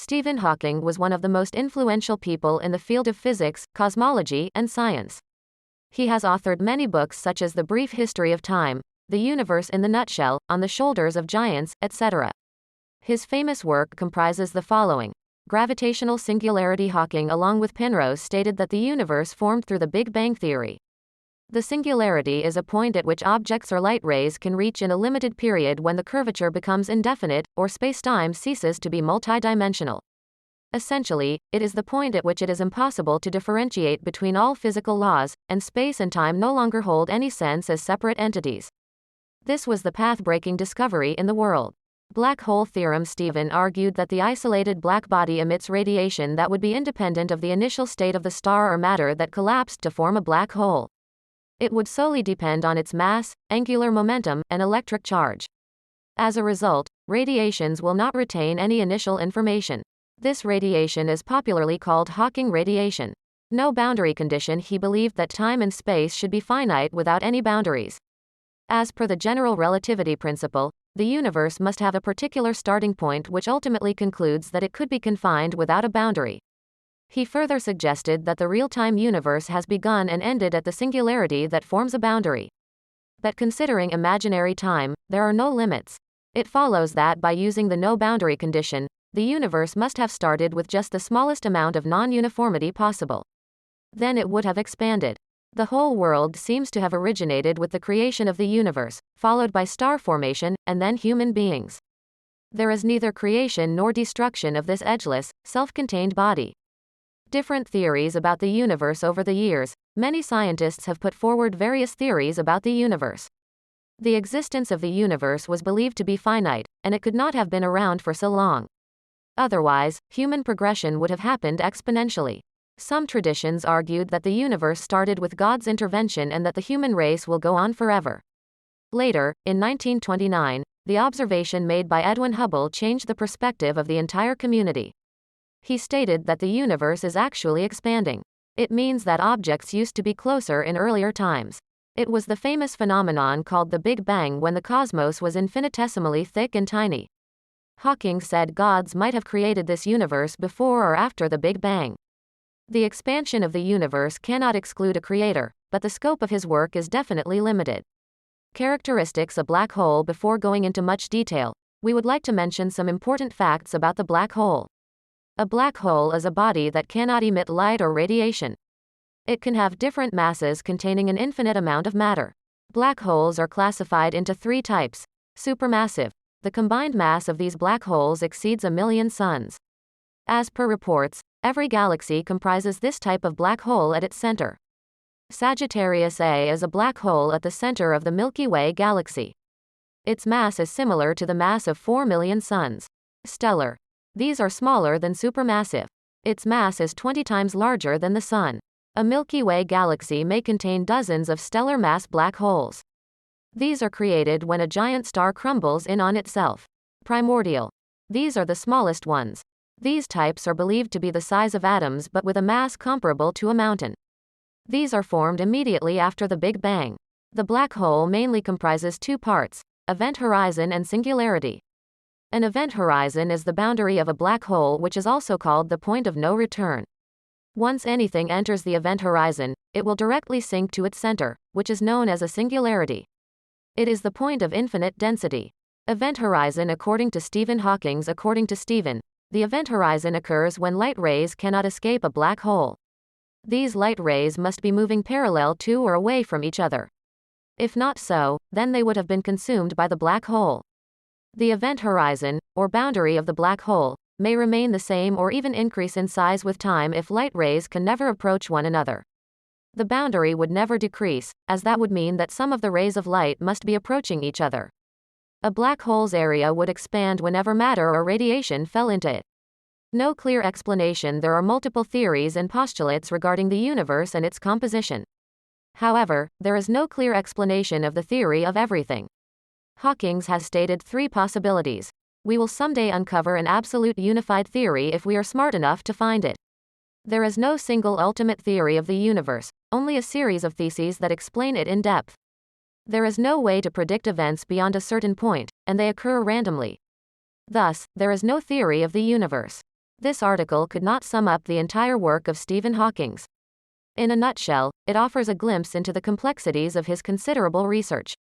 Stephen Hawking was one of the most influential people in the field of physics, cosmology, and science. He has authored many books such as The Brief History of Time, The Universe in the Nutshell, On the Shoulders of Giants, etc. His famous work comprises the following. Gravitational singularity. Hawking along with Penrose stated that the universe formed through the Big Bang theory. The singularity is a point at which objects or light rays can reach in a limited period when the curvature becomes indefinite, or spacetime ceases to be multidimensional. Essentially, it is the point at which it is impossible to differentiate between all physical laws, and space and time no longer hold any sense as separate entities. This was the path-breaking discovery in the world. Black hole theorem. Stephen argued that the isolated black body emits radiation that would be independent of the initial state of the star or matter that collapsed to form a black hole. It would solely depend on its mass, angular momentum, and electric charge. As a result, radiations will not retain any initial information. This radiation is popularly called Hawking radiation. No boundary condition. He believed that time and space should be finite without any boundaries. As per the general relativity principle, the universe must have a particular starting point, which ultimately concludes that it could be confined without a boundary. He further suggested that the real-time universe has begun and ended at the singularity that forms a boundary. But considering imaginary time, there are no limits. It follows that by using the no-boundary condition, the universe must have started with just the smallest amount of non-uniformity possible. Then it would have expanded. The whole world seems to have originated with the creation of the universe, followed by star formation, and then human beings. There is neither creation nor destruction of this edgeless, self-contained body. Different theories about the universe. Over the years, many scientists have put forward various theories about the universe. The existence of the universe was believed to be finite, and it could not have been around for so long. Otherwise, human progression would have happened exponentially. Some traditions argued that the universe started with God's intervention and that the human race will go on forever. Later, in 1929, the observation made by Edwin Hubble changed the perspective of the entire community. He stated that the universe is actually expanding. It means that objects used to be closer in earlier times. It was the famous phenomenon called the Big Bang, when the cosmos was infinitesimally thick and tiny. Hawking said gods might have created this universe before or after the Big Bang. The expansion of the universe cannot exclude a creator, but the scope of his work is definitely limited. Characteristics of black hole. Before going into much detail, we would like to mention some important facts about the black hole. A black hole is a body that cannot emit light or radiation. It can have different masses containing an infinite amount of matter. Black holes are classified into three types. Supermassive. The combined mass of these black holes exceeds 1 million suns. As per reports, every galaxy comprises this type of black hole at its center. Sagittarius A is a black hole at the center of the Milky Way galaxy. Its mass is similar to the mass of 4 million suns. Stellar. These are smaller than supermassive. Its mass is 20 times larger than the Sun. A Milky Way galaxy may contain dozens of stellar mass black holes. These are created when a giant star crumbles in on itself. Primordial. These are the smallest ones. These types are believed to be the size of atoms but with a mass comparable to a mountain. These are formed immediately after the Big Bang. The black hole mainly comprises two parts: event horizon and singularity. An event horizon is the boundary of a black hole, which is also called the point of no return. Once anything enters the event horizon, it will directly sink to its center, which is known as a singularity. It is the point of infinite density. Event horizon. According to Stephen Hawking, the event horizon occurs when light rays cannot escape a black hole. These light rays must be moving parallel to or away from each other. If not so, then they would have been consumed by the black hole. The event horizon, or boundary of the black hole, may remain the same or even increase in size with time if light rays can never approach one another. The boundary would never decrease, as that would mean that some of the rays of light must be approaching each other. A black hole's area would expand whenever matter or radiation fell into it. No clear explanation. There are multiple theories and postulates regarding the universe and its composition. However, there is no clear explanation of the theory of everything. Hawking has stated three possibilities. We will someday uncover an absolute unified theory if we are smart enough to find it. There is no single ultimate theory of the universe, only a series of theses that explain it in depth. There is no way to predict events beyond a certain point, and they occur randomly. Thus, there is no theory of the universe. This article could not sum up the entire work of Stephen Hawking. In a nutshell, it offers a glimpse into the complexities of his considerable research.